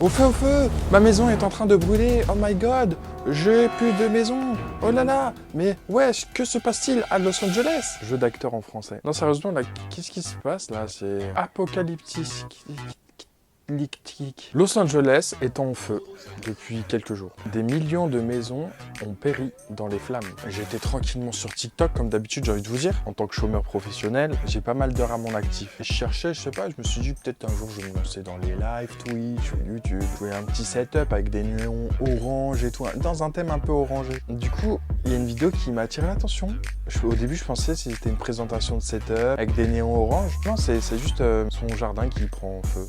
Au feu! Ma maison est en train de brûler! Oh my god! J'ai plus de maison! Oh là là! Mais wesh, que se passe-t-il à Los Angeles? Jeu d'acteur en français. Non, sérieusement, là, qu'est-ce qui se passe là? C'est apocalyptique. Los Angeles est en feu depuis quelques jours. Des millions de maisons ont péri dans les flammes. J'étais tranquillement sur TikTok, comme d'habitude, j'ai envie de vous dire. En tant que chômeur professionnel, j'ai pas mal d'heures à mon actif. Je cherchais, je sais pas, je me suis dit peut-être un jour je vais me lancer dans les lives Twitch ou YouTube. Jouer un petit setup avec des néons orange et tout, dans un thème un peu orangé. Du coup, il y a une vidéo qui m'a attiré l'attention. Au début, je pensais que c'était une présentation de setup avec des néons orange. Non, c'est juste son jardin qui prend feu.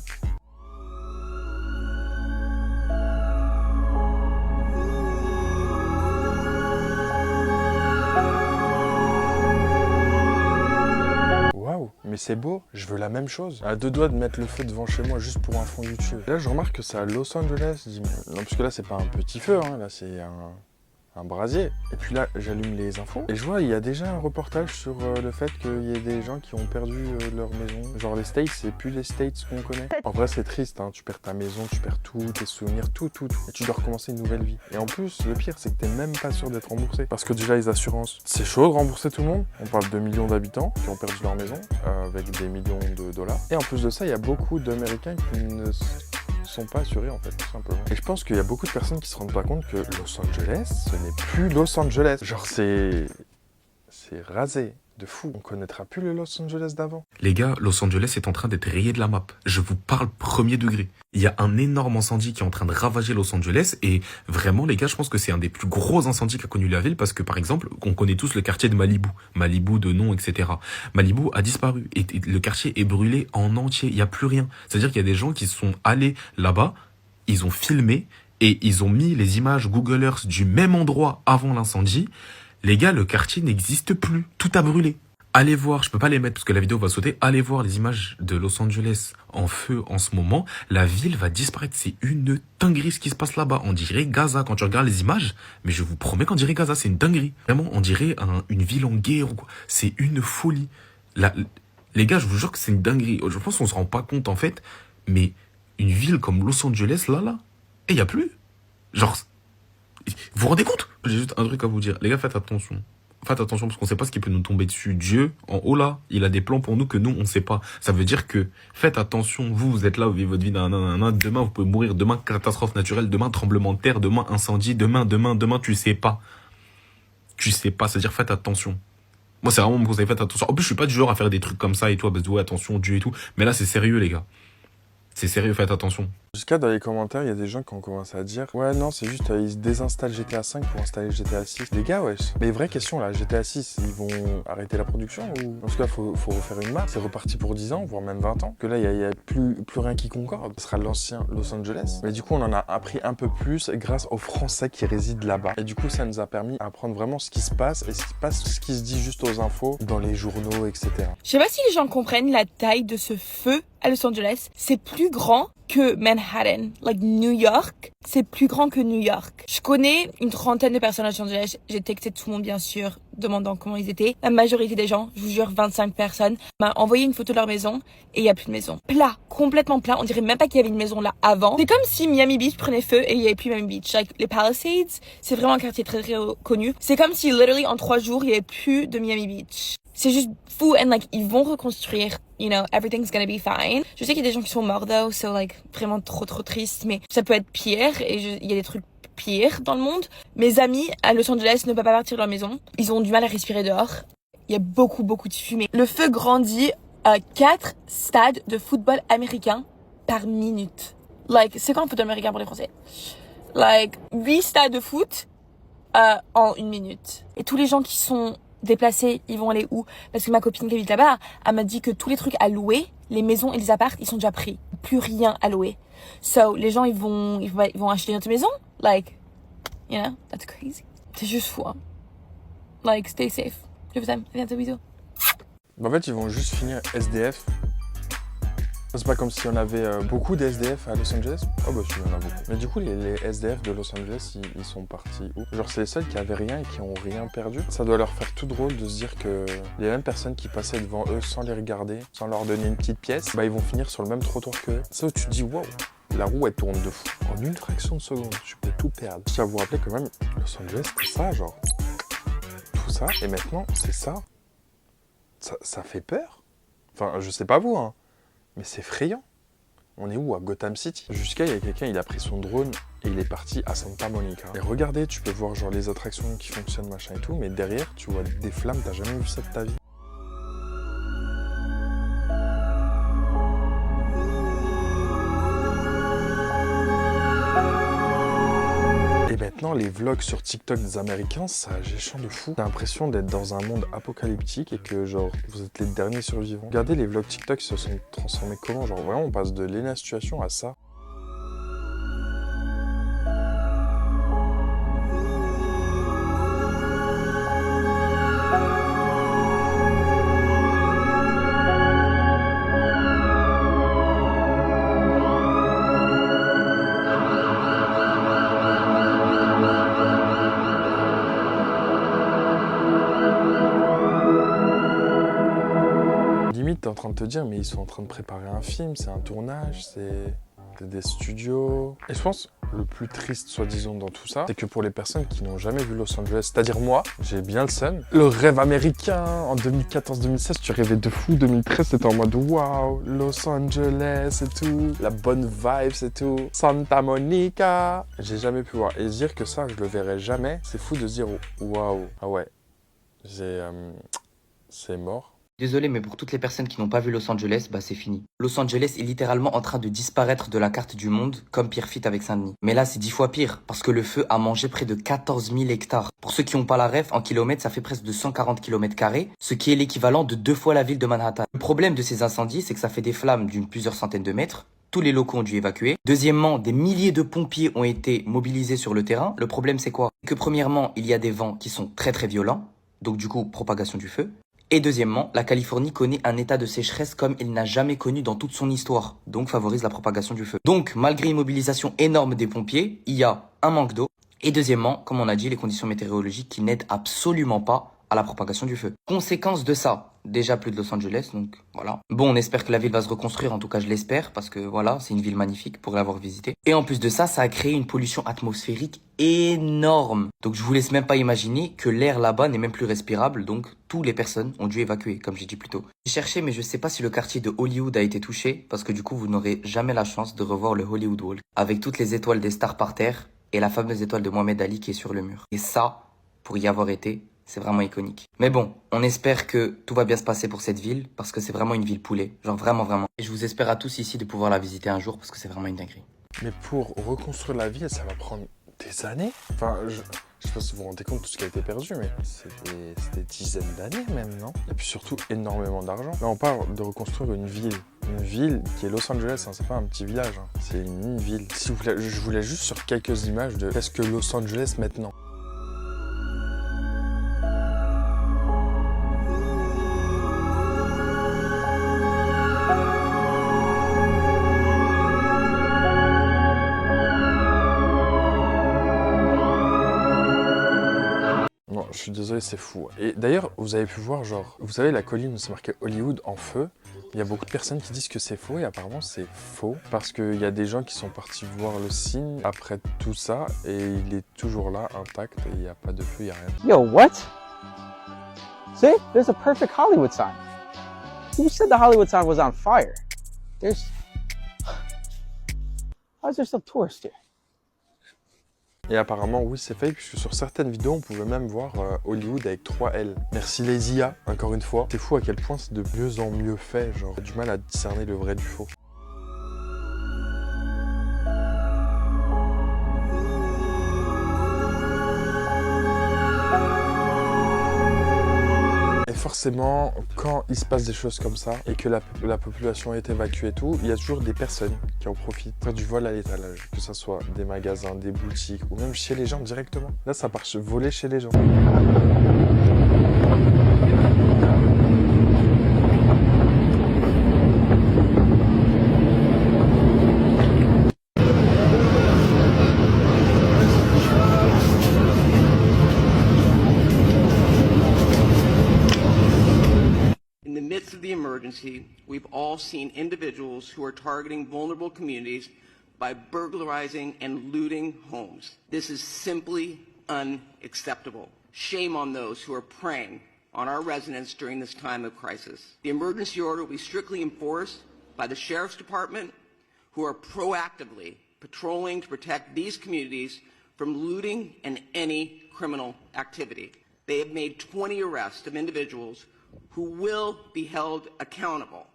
Mais c'est beau, je veux la même chose. À deux doigts de mettre le feu devant chez moi juste pour un fond YouTube. Et là, je remarque que c'est à Los Angeles. Je dis, non, parce que là, c'est pas un petit feu, hein, là, c'est un brasier. Et puis là, j'allume les infos. Et je vois, il y a déjà un reportage sur le fait qu'il y ait des gens qui ont perdu leur maison. Genre les States, c'est plus les States qu'on connaît. En vrai, c'est triste, hein. Tu perds ta maison, tu perds tout, tes souvenirs, tout. Et tu dois recommencer une nouvelle vie. Et en plus, le pire, c'est que t'es même pas sûr d'être remboursé. Parce que déjà, les assurances, c'est chaud de rembourser tout le monde. On parle de millions d'habitants qui ont perdu leur maison avec des millions de dollars. Et en plus de ça, il y a beaucoup d'Américains qui ne sont pas assurés en fait, tout simplement. Et je pense qu'il y a beaucoup de personnes qui se rendent pas compte que Los Angeles, ce n'est plus Los Angeles. Genre c'est rasé de fou. On connaîtra plus le Los Angeles d'avant. Les gars, Los Angeles est en train d'être rayé de la map. Je vous parle premier degré. Il y a un énorme incendie qui est en train de ravager Los Angeles et vraiment les gars, je pense que c'est un des plus gros incendies qu'a connu la ville parce que par exemple, on connaît tous le quartier de Malibu. Malibu de nom, etc. Malibu a disparu et le quartier est brûlé en entier. Il n'y a plus rien. C'est-à-dire qu'il y a des gens qui sont allés là-bas, ils ont filmé et ils ont mis les images Google Earth du même endroit avant l'incendie. Les gars, le quartier n'existe plus. Tout a brûlé. Allez voir, je peux pas les mettre parce que la vidéo va sauter. Allez voir les images de Los Angeles en feu en ce moment. La ville va disparaître. C'est une dinguerie ce qui se passe là-bas. On dirait Gaza quand tu regardes les images. Mais je vous promets qu'on dirait Gaza. C'est une dinguerie. Vraiment, on dirait une ville en guerre ou quoi. C'est une folie. Les gars, je vous jure que c'est une dinguerie. Je pense qu'on se rend pas compte en fait. Mais une ville comme Los Angeles, là, et il y a plus. Genre, vous vous rendez compte? J'ai juste un truc à vous dire. Les gars, faites attention. Faites attention parce qu'on sait pas ce qui peut nous tomber dessus. Dieu, en haut là, il a des plans pour nous que nous, on sait pas. Ça veut dire que faites attention. Vous êtes là, vous vivez votre vie. Demain, vous pouvez mourir. Demain, catastrophe naturelle. Demain, tremblement de terre. Demain, incendie. Demain, tu sais pas. Tu sais pas. C'est-à-dire, faites attention. Moi, c'est vraiment mon conseil. Faites attention. En plus, je suis pas du genre à faire des trucs comme ça et tout. Parce que, ouais, attention, Dieu et tout. Mais là, c'est sérieux, les gars. C'est sérieux, faites attention. Jusqu'à dans les commentaires, il y a des gens qui ont commencé à dire ouais non c'est juste ils désinstallent GTA 5 pour installer GTA 6. Les gars wesh. Mais vraie question là, GTA 6, ils vont arrêter la production ou en tout cas faut refaire une map, c'est reparti pour 10 ans, voire même 20 ans. Que là il y a plus rien qui concorde. Ce sera l'ancien Los Angeles. Mais du coup on en a appris un peu plus grâce aux Français qui résident là-bas. Et du coup ça nous a permis d'apprendre vraiment ce qui se passe et ce qui se dit juste aux infos, dans les journaux, etc. Je sais pas si les gens comprennent la taille de ce feu à Los Angeles. C'est plus grand que Manhattan, like New York, c'est plus grand que New York. Je connais une trentaine de personnes à Los Angeles, j'ai texté tout le monde bien sûr, demandant comment ils étaient. La majorité des gens, je vous jure 25 personnes, m'a envoyé une photo de leur maison et il y a plus de maison. Plat, complètement plat, on dirait même pas qu'il y avait une maison là avant. C'est comme si Miami Beach prenait feu et il y avait plus Miami Beach. Like les Palisades, c'est vraiment un quartier très très connu. C'est comme si literally en 3 jours il y avait plus de Miami Beach. C'est juste fou and like ils vont reconstruire, you know, everything's gonna be fine. Je sais qu'il y a des gens qui sont morts though, so like vraiment trop triste, mais ça peut être pire et il y a des trucs pires dans le monde. Mes amis à Los Angeles ne peuvent pas partir de leur maison, ils ont du mal à respirer dehors. Il y a beaucoup de fumée. Le feu grandit à 4 stades de football américain par minute. Like c'est quoi un football américain pour les Français? Like 8 stades de foot en 1 minute. Et tous les gens qui sont déplacés, ils vont aller où? Parce que ma copine qui habite là-bas, elle m'a dit que tous les trucs à louer, les maisons et les apparts, ils sont déjà pris. Plus rien à louer. So, les gens, ils vont acheter notre maison. Like, you know, that's crazy. C'est juste fou, hein. Like, stay safe. Je vous aime. À bientôt, bisous. En fait, ils vont juste finir SDF. C'est pas comme si on avait beaucoup de SDF à Los Angeles. Oh bah si, il y en a beaucoup. Mais du coup, les SDF de Los Angeles, ils sont partis où? Genre c'est les seuls qui avaient rien et qui ont rien perdu. Ça doit leur faire tout drôle de se dire que les mêmes personnes qui passaient devant eux sans les regarder, sans leur donner une petite pièce, bah ils vont finir sur le même trottoir qu'eux. Ça où tu te dis wow. la roue elle tourne de fou. En une fraction de seconde, tu peux tout perdre. Je tiens à vous rappeler quand même, Los Angeles c'était ça, genre. Tout ça, et maintenant c'est ça. Ça fait peur. Enfin, je sais pas vous, hein, mais c'est effrayant. On est où? À Gotham City. Jusqu'à, il y a quelqu'un, il a pris son drone et il est parti à Santa Monica. Et regardez, tu peux voir genre les attractions qui fonctionnent, machin et tout, mais derrière, tu vois des flammes, t'as jamais vu ça de ta vie. Et maintenant, les vlogs sur TikTok des Américains, ça géchant de fou. T'as l'impression d'être dans un monde apocalyptique et que genre, vous êtes les derniers survivants. Regardez les vlogs TikTok se sont transformés comment? Genre vraiment, on passe de Lena situation à ça. Limite, t'es en train de te dire, mais ils sont en train de préparer un film, c'est un tournage, c'est des studios. Et je pense, le plus triste, soi-disant, dans tout ça, c'est que pour les personnes qui n'ont jamais vu Los Angeles, c'est-à-dire moi, j'ai bien le seum. Le rêve américain, en 2014-2016, tu rêvais de fou. 2013, c'était en mode, waouh, Los Angeles et tout, la bonne vibe et tout, Santa Monica. J'ai jamais pu voir. Et dire que ça, je le verrai jamais, c'est fou de se dire, waouh, ah ouais, c'est mort. Désolé, mais pour toutes les personnes qui n'ont pas vu Los Angeles, bah c'est fini. Los Angeles est littéralement en train de disparaître de la carte du monde, comme Pierrefitte avec Saint-Denis. Mais là, c'est 10 fois pire, parce que le feu a mangé près de 14 000 hectares. Pour ceux qui n'ont pas la ref, en kilomètres, ça fait presque de 140 km², ce qui est l'équivalent de 2 fois la ville de Manhattan. Le problème de ces incendies, c'est que ça fait des flammes d'une plusieurs centaines de mètres. Tous les locaux ont dû évacuer. Deuxièmement, des milliers de pompiers ont été mobilisés sur le terrain. Le problème, c'est quoi? Que premièrement, il y a des vents qui sont très très violents, donc du coup, propagation du feu. Et deuxièmement, la Californie connaît un état de sécheresse comme il n'a jamais connu dans toute son histoire, donc favorise la propagation du feu. Donc, malgré une mobilisation énorme des pompiers, il y a un manque d'eau. Et deuxièmement, comme on a dit, les conditions météorologiques qui n'aident absolument pas à la propagation du feu. Conséquence de ça, déjà plus de Los Angeles, donc voilà. Bon, on espère que la ville va se reconstruire, en tout cas je l'espère, parce que voilà, c'est une ville magnifique pour l'avoir visitée. Et en plus de ça, ça a créé une pollution atmosphérique énorme. Donc je vous laisse même pas imaginer que l'air là-bas n'est même plus respirable, donc toutes les personnes ont dû évacuer, comme j'ai dit plus tôt. J'ai cherché, mais je sais pas si le quartier de Hollywood a été touché, parce que du coup vous n'aurez jamais la chance de revoir le Hollywood Walk, avec toutes les étoiles des stars par terre, et la fameuse étoile de Mohamed Ali qui est sur le mur. Et ça, pour y avoir été, c'est vraiment iconique. Mais bon, on espère que tout va bien se passer pour cette ville, parce que c'est vraiment une ville poulet. Genre vraiment, vraiment. Et je vous espère à tous ici de pouvoir la visiter un jour, parce que c'est vraiment une dinguerie. Mais pour reconstruire la ville, ça va prendre des années. Enfin, je sais pas si vous vous rendez compte de tout ce qui a été perdu, mais c'est des dizaines d'années même, non? Et puis surtout, énormément d'argent. Là, on parle de reconstruire une ville. Une ville qui est Los Angeles, hein, c'est pas un petit village, hein. C'est une ville. Si vous voulez, je voulais juste sur quelques images de qu'est-ce que Los Angeles maintenant. Non, je suis désolé, c'est fou. Et d'ailleurs, vous avez pu voir, genre, vous savez, la colline où c'est marqué Hollywood en feu, il y a beaucoup de personnes qui disent que c'est faux et apparemment c'est faux parce qu'il y a des gens qui sont partis voir le signe après tout ça et il est toujours là, intact, et il n'y a pas de feu, il n'y a rien. Yo, what? See? There's a perfect Hollywood sign. Who said the Hollywood sign was on fire? Why is there still tourists here? Et apparemment, oui, c'est fake, puisque sur certaines vidéos, on pouvait même voir Hollywood avec 3 L. Merci les IA, encore une fois. C'est fou à quel point c'est de mieux en mieux fait, genre, j'ai du mal à discerner le vrai du faux. Et forcément, quand il se passe des choses comme ça, et que la population est évacuée et tout, il y a toujours des personnes qui en profitent. Faire du vol à l'étalage, que ce soit des magasins, des boutiques, ou même chez les gens directement. Là, ça part se voler chez les gens. In the midst of the emergency, we've all seen individuals who are targeting vulnerable communities by burglarizing and looting homes. This is simply unacceptable. Shame on those who are preying on our residents during this time of crisis. The emergency order will be strictly enforced by the Sheriff's Department, who are proactively patrolling to protect these communities from looting and any criminal activity. They have made 20 arrests of individuals who will be held accountable.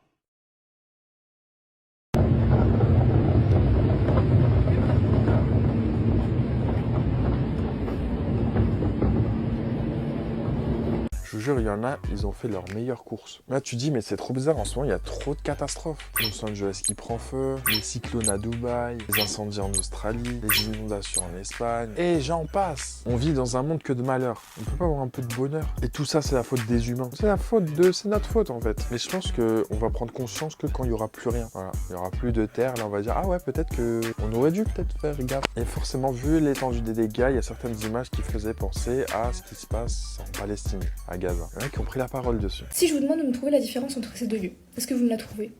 Je vous jure, il y en a, ils ont fait leurs meilleures courses. Là, tu dis, mais c'est trop bizarre, en ce moment, il y a trop de catastrophes. Los Angeles qui prend feu, les cyclones à Dubaï, les incendies en Australie, les inondations en Espagne, et j'en passe. On vit dans un monde que de malheur. On peut pas avoir un peu de bonheur. Et tout ça, c'est la faute des humains. C'est notre faute, en fait. Mais je pense qu'on va prendre conscience que quand il y aura plus rien, voilà, il y aura plus de terre, là, on va dire, ah ouais, peut-être que on aurait dû peut-être faire gaffe. Et forcément, vu l'étendue des dégâts, il y a certaines images qui faisaient penser à ce qui se passe en Palestine, à Gaza. Il y en a qui ont pris la parole dessus. Si je vous demande de me trouver la différence entre ces deux lieux, est-ce que vous me la trouvez?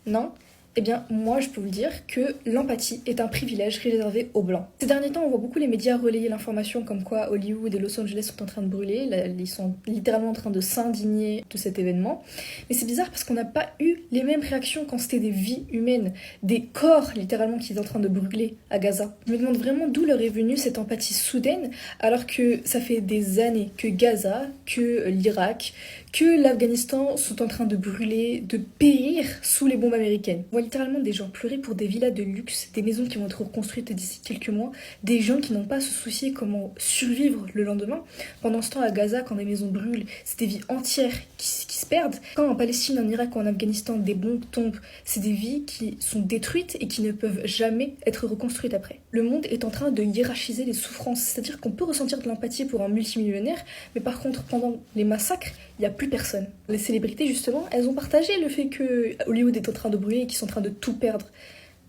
Non? Eh bien, moi, je peux vous dire que l'empathie est un privilège réservé aux Blancs. Ces derniers temps, on voit beaucoup les médias relayer l'information comme quoi Hollywood et Los Angeles sont en train de brûler. Là, ils sont littéralement en train de s'indigner de cet événement. Mais c'est bizarre parce qu'on n'a pas eu les mêmes réactions quand c'était des vies humaines, des corps littéralement qui étaient en train de brûler à Gaza. Je me demande vraiment d'où leur est venue cette empathie soudaine, alors que ça fait des années que Gaza, que l'Irak, que l'Afghanistan sont en train de brûler, de périr sous les bombes américaines. On voit littéralement des gens pleurer pour des villas de luxe, des maisons qui vont être reconstruites d'ici quelques mois, des gens qui n'ont pas à se soucier comment survivre le lendemain. Pendant ce temps, à Gaza, quand des maisons brûlent, c'est des vies entières qui se perdent. Quand en Palestine, en Irak ou en Afghanistan, des bombes tombent, c'est des vies qui sont détruites et qui ne peuvent jamais être reconstruites après. Le monde est en train de hiérarchiser les souffrances, c'est-à-dire qu'on peut ressentir de l'empathie pour un multimillionnaire, mais par contre, pendant les massacres, il n'y a plus personne. Les célébrités, justement, elles ont partagé le fait que Hollywood est en train de brûler et qu'ils sont en train de tout perdre.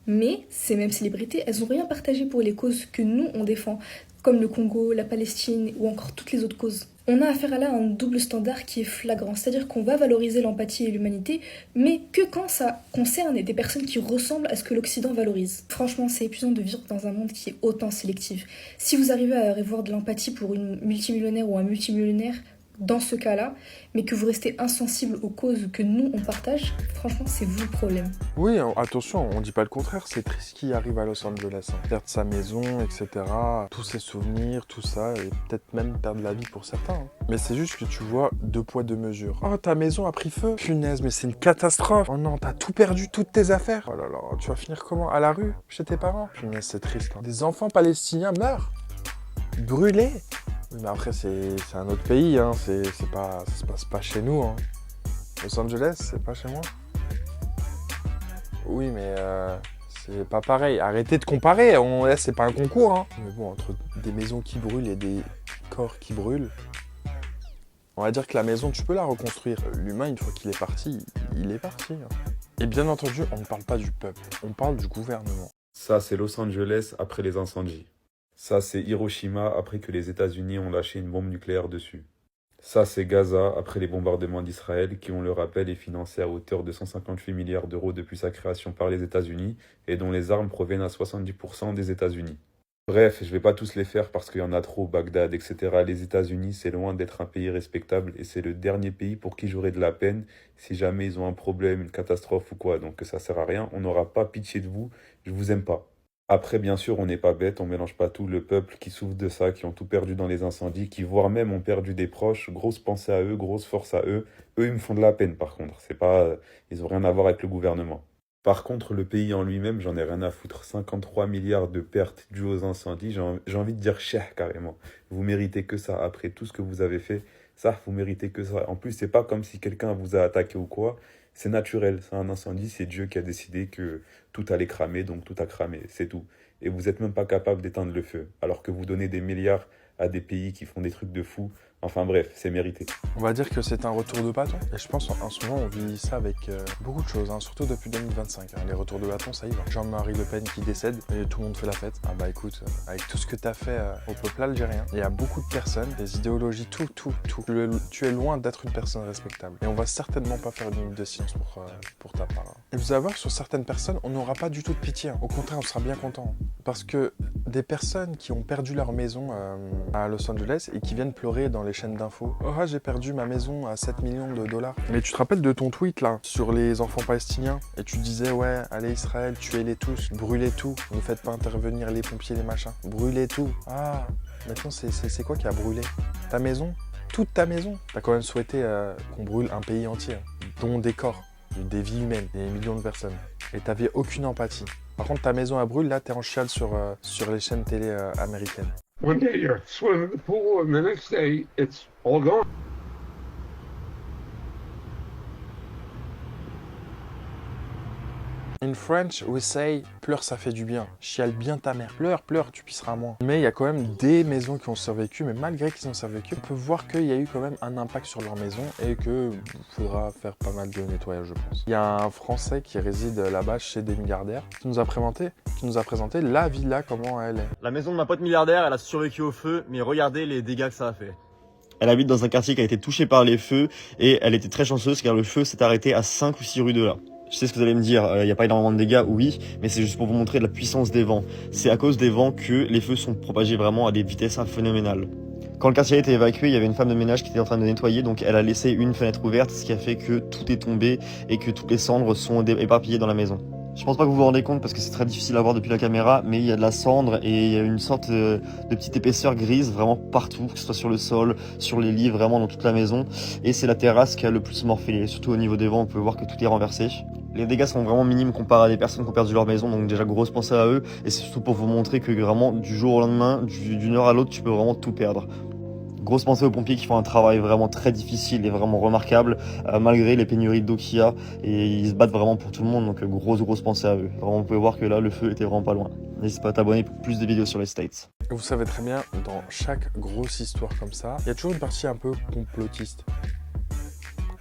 Mais ces mêmes célébrités, elles n'ont rien partagé pour les causes que nous, on défend, comme le Congo, la Palestine ou encore toutes les autres causes. On a affaire à là à un double standard qui est flagrant, c'est-à-dire qu'on va valoriser l'empathie et l'humanité, mais que quand ça concerne des personnes qui ressemblent à ce que l'Occident valorise. Franchement, c'est épuisant de vivre dans un monde qui est autant sélectif. Si vous arrivez à avoir de l'empathie pour une multimillionnaire ou un multimillionnaire, dans ce cas-là, mais que vous restez insensible aux causes que nous, on partage, franchement, c'est vous le problème. Oui, attention, on dit pas le contraire, c'est triste ce qui arrive à Los Angeles. Perdre sa maison, etc., tous ses souvenirs, tout ça, et peut-être même perdre la vie pour certains. Mais c'est juste que tu vois deux poids, deux mesures. Oh, ta maison a pris feu. Punaise, mais c'est une catastrophe. Oh non, t'as tout perdu, toutes tes affaires. Oh là là, tu vas finir comment? À la rue? Chez tes parents? Punaise, c'est triste. Des enfants palestiniens meurent. Brûlés. Oui, mais après, c'est un autre pays, hein. Ça se passe pas chez nous, hein. Los Angeles, c'est pas chez moi. Oui, mais c'est pas pareil. Arrêtez de comparer, là, c'est pas un concours, hein. Mais bon, entre des maisons qui brûlent et des corps qui brûlent, on va dire que la maison, tu peux la reconstruire. L'humain, une fois qu'il est parti, il est parti, hein. Et bien entendu, on ne parle pas du peuple, on parle du gouvernement. Ça, c'est Los Angeles après les incendies. Ça, c'est Hiroshima après que les États-Unis ont lâché une bombe nucléaire dessus. Ça, c'est Gaza après les bombardements d'Israël qui, on le rappelle, est financé à hauteur de 158 milliards d'euros depuis sa création par les États-Unis et dont les armes proviennent à 70% des États-Unis. Bref, je vais pas tous les faire parce qu'il y en a trop, Bagdad, etc. Les États-Unis, c'est loin d'être un pays respectable et c'est le dernier pays pour qui j'aurai de la peine si jamais ils ont un problème, une catastrophe ou quoi. Donc ça sert à rien, on n'aura pas pitié de vous, je vous aime pas. Après, bien sûr, on n'est pas bête, on mélange pas tout. Le peuple qui souffre de ça, qui ont tout perdu dans les incendies, qui voire même ont perdu des proches, grosse pensée à eux, grosse force à eux. Eux, ils me font de la peine, par contre. C'est pas, ils ont rien à voir avec le gouvernement. Par contre, le pays en lui-même, j'en ai rien à foutre. 53 milliards de pertes dues aux incendies, j'ai envie de dire cher carrément. Vous méritez que ça. Après tout ce que vous avez fait, ça, vous méritez que ça. En plus, c'est pas comme si quelqu'un vous a attaqué ou quoi. C'est naturel, c'est un incendie, c'est Dieu qui a décidé que tout allait cramer, donc tout a cramé, c'est tout. Et vous n'êtes même pas capable d'éteindre le feu, alors que vous donnez des milliards à des pays qui font des trucs de fou. Enfin bref, c'est mérité. On va dire que c'est un retour de bâton. Et je pense en ce moment, on vit ça avec beaucoup de choses, hein, surtout depuis 2025. Hein. Les retours de bâton, ça y va. Jean-Marie Le Pen qui décède et tout le monde fait la fête. Ah bah écoute, avec tout ce que t'as fait au peuple algérien, il y a beaucoup de personnes, des idéologies, tout. Tu es loin d'être une personne respectable. Et on va certainement pas faire une minute de silence pour ta part. Hein. Et vous allez voir, sur certaines personnes, on n'aura pas du tout de pitié. Hein. Au contraire, on sera bien content. Parce que des personnes qui ont perdu leur maison à Los Angeles et qui viennent pleurer dans les chaînes d'infos. Oh, j'ai perdu ma maison à 7 millions de dollars. Mais tu te rappelles de ton tweet là, sur les enfants palestiniens? Et tu disais, ouais, allez Israël, tuez-les tous, brûlez tout, ne faites pas intervenir les pompiers, les machins. Brûlez tout. Ah, maintenant c'est quoi qui a brûlé? Ta maison? Toute ta maison? T'as quand même souhaité qu'on brûle un pays entier, dont des corps, des vies humaines, des millions de personnes. Et t'avais aucune empathie. Par contre, ta maison elle brûle, là t'es en chiale sur les chaînes télé américaines. One day you're swimming in the pool, and the next day it's all gone. In French, we say « pleure, ça fait du bien ». Chiale bien ta mère. Pleure, tu pisseras moins. Mais il y a quand même des maisons qui ont survécu, mais malgré qu'ils ont survécu, on peut voir qu'il y a eu quand même un impact sur leur maison et qu'il faudra faire pas mal de nettoyage, je pense. Il y a un Français qui réside là-bas chez des milliardaires qui nous a présenté la villa, comment elle est. La maison de ma pote milliardaire, elle a survécu au feu, mais regardez les dégâts que ça a fait. Elle habite dans un quartier qui a été touché par les feux et elle était très chanceuse car le feu s'est arrêté à 5 ou 6 rues de là. Je sais ce que vous allez me dire, il n'y a pas énormément de dégâts, oui, mais c'est juste pour vous montrer la puissance des vents. C'est à cause des vents que les feux sont propagés vraiment à des vitesses phénoménales. Quand le quartier a été évacué, il y avait une femme de ménage qui était en train de nettoyer, donc elle a laissé une fenêtre ouverte, ce qui a fait que tout est tombé et que toutes les cendres sont éparpillées dans la maison. Je pense pas que vous vous rendez compte parce que c'est très difficile à voir depuis la caméra, mais il y a de la cendre et il y a une sorte de petite épaisseur grise vraiment partout, que ce soit sur le sol, sur les lits, vraiment dans toute la maison. Et c'est la terrasse qui a le plus morflé, surtout au niveau des vents, on peut voir que tout est renversé. Les dégâts sont vraiment minimes comparé à des personnes qui ont perdu leur maison, donc déjà grosse pensée à eux. Et c'est surtout pour vous montrer que vraiment du jour au lendemain, d'une heure à l'autre, tu peux vraiment tout perdre. Grosse pensée aux pompiers qui font un travail vraiment très difficile et vraiment remarquable, malgré les pénuries d'eau qu'il y a, et ils se battent vraiment pour tout le monde, donc grosse pensée à eux. Vraiment, vous pouvez voir que là, le feu était vraiment pas loin. N'hésitez pas à t'abonner pour plus de vidéos sur les States. Et vous savez très bien, dans chaque grosse histoire comme ça, il y a toujours une partie un peu complotiste.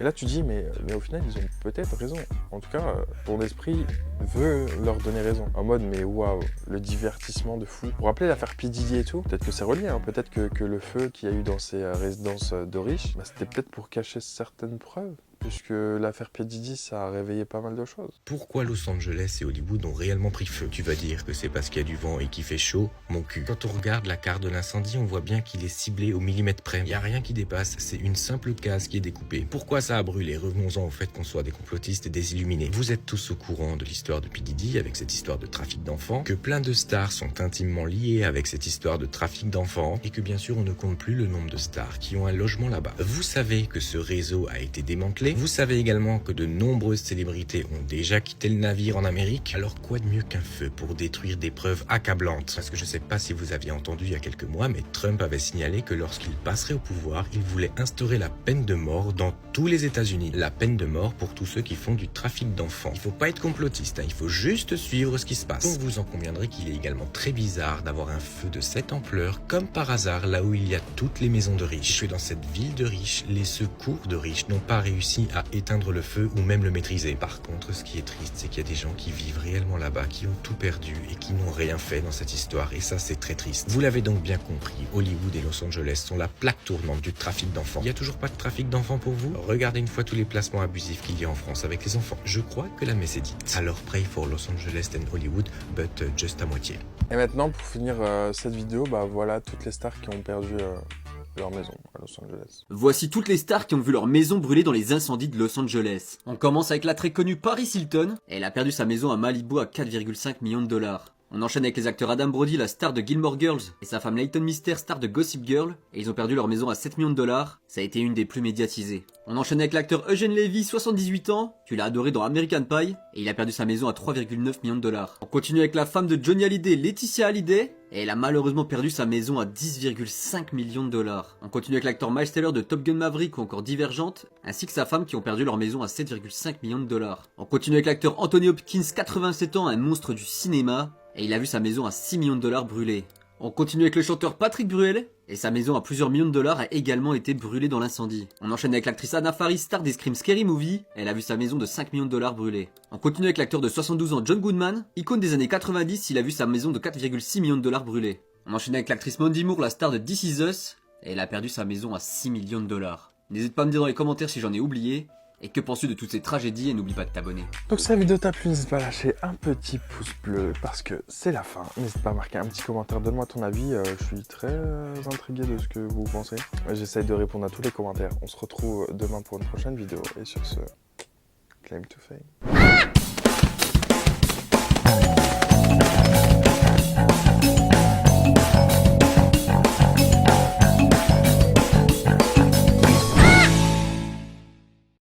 Et là, tu dis, mais au final, ils ont peut-être raison. En tout cas, ton esprit veut leur donner raison. En mode, mais waouh, le divertissement de fou. Vous vous rappelez l'affaire P. Diddy et tout? Peut-être que c'est relié, hein. Peut-être que le feu qu'il y a eu dans ces résidences de riches, bah, c'était peut-être pour cacher certaines preuves. Puisque l'affaire P. Diddy, ça a réveillé pas mal de choses. Pourquoi Los Angeles et Hollywood ont réellement pris feu? Tu vas dire que c'est parce qu'il y a du vent et qu'il fait chaud? Mon cul. Quand on regarde la carte de l'incendie, on voit bien qu'il est ciblé au millimètre près. Il n'y a rien qui dépasse, c'est une simple case qui est découpée. Pourquoi ça a brûlé? Revenons-en au fait qu'on soit des complotistes et des illuminés. Vous êtes tous au courant de l'histoire de P. Diddy avec cette histoire de trafic d'enfants, que plein de stars sont intimement liées avec cette histoire de trafic d'enfants, et que bien sûr on ne compte plus le nombre de stars qui ont un logement là-bas. Vous savez que ce réseau a été démantelé. Vous savez également que de nombreuses célébrités ont déjà quitté le navire en Amérique. Alors quoi de mieux qu'un feu pour détruire des preuves accablantes? Parce que je sais pas si vous aviez entendu il y a quelques mois, mais Trump avait signalé que lorsqu'il passerait au pouvoir, il voulait instaurer la peine de mort dans tous les États-Unis. La peine de mort pour tous ceux qui font du trafic d'enfants. Il faut pas être complotiste, hein, il faut juste suivre ce qui se passe. Donc vous en conviendrez qu'il est également très bizarre d'avoir un feu de cette ampleur, comme par hasard, là où il y a toutes les maisons de riches. Et que dans cette ville de riches, les secours de riches n'ont pas réussi à éteindre le feu ou même le maîtriser. Par contre, ce qui est triste, c'est qu'il y a des gens qui vivent réellement là-bas, qui ont tout perdu et qui n'ont rien fait dans cette histoire. Et ça, c'est très triste. Vous l'avez donc bien compris, Hollywood et Los Angeles sont la plaque tournante du trafic d'enfants. Il n'y a toujours pas de trafic d'enfants pour vous? Regardez une fois tous les placements abusifs qu'il y a en France avec les enfants. Je crois que la messe est dite. Alors pray for Los Angeles and Hollywood, but just à moitié. Et maintenant, pour finir cette vidéo, bah voilà toutes les stars qui ont perdu leur maison à Los Angeles. Voici toutes les stars qui ont vu leur maison brûler dans les incendies de Los Angeles. On commence avec la très connue Paris Hilton. Elle a perdu sa maison à Malibu à 4,5 millions de dollars. On enchaîne avec les acteurs Adam Brody, la star de Gilmore Girls, et sa femme Leighton Meester, star de Gossip Girl, et ils ont perdu leur maison à 7 millions de dollars. Ça a été une des plus médiatisées. On enchaîne avec l'acteur Eugene Levy, 78 ans, tu l'as adoré dans American Pie, et il a perdu sa maison à 3,9 millions de dollars. On continue avec la femme de Johnny Hallyday, Laetitia Hallyday, et elle a malheureusement perdu sa maison à 10,5 millions de dollars. On continue avec l'acteur Miles Teller de Top Gun Maverick ou encore Divergente, ainsi que sa femme qui ont perdu leur maison à 7,5 millions de dollars. On continue avec l'acteur Anthony Hopkins, 87 ans, un monstre du cinéma, et il a vu sa maison à 6 millions de dollars brûler. On continue avec le chanteur Patrick Bruel, et sa maison à plusieurs millions de dollars a également été brûlée dans l'incendie. On enchaîne avec l'actrice Anna Faris, star des Scream Scary Movie, elle a vu sa maison de 5 millions de dollars brûlée. On continue avec l'acteur de 72 ans John Goodman, icône des années 90, il a vu sa maison de 4,6 millions de dollars brûlée. On enchaîne avec l'actrice Mandy Moore, la star de This Is Us, et elle a perdu sa maison à 6 millions de dollars. N'hésite pas à me dire dans les commentaires si j'en ai oublié, et que penses-tu de toutes ces tragédies, et n'oublie pas de t'abonner. Donc si la vidéo t'a plu, n'hésite pas à lâcher un petit pouce bleu parce que c'est la fin. N'hésite pas à marquer un petit commentaire, donne-moi ton avis, je suis très intrigué de ce que vous pensez. J'essaye de répondre à tous les commentaires. On se retrouve demain pour une prochaine vidéo et sur ce, claim to fame.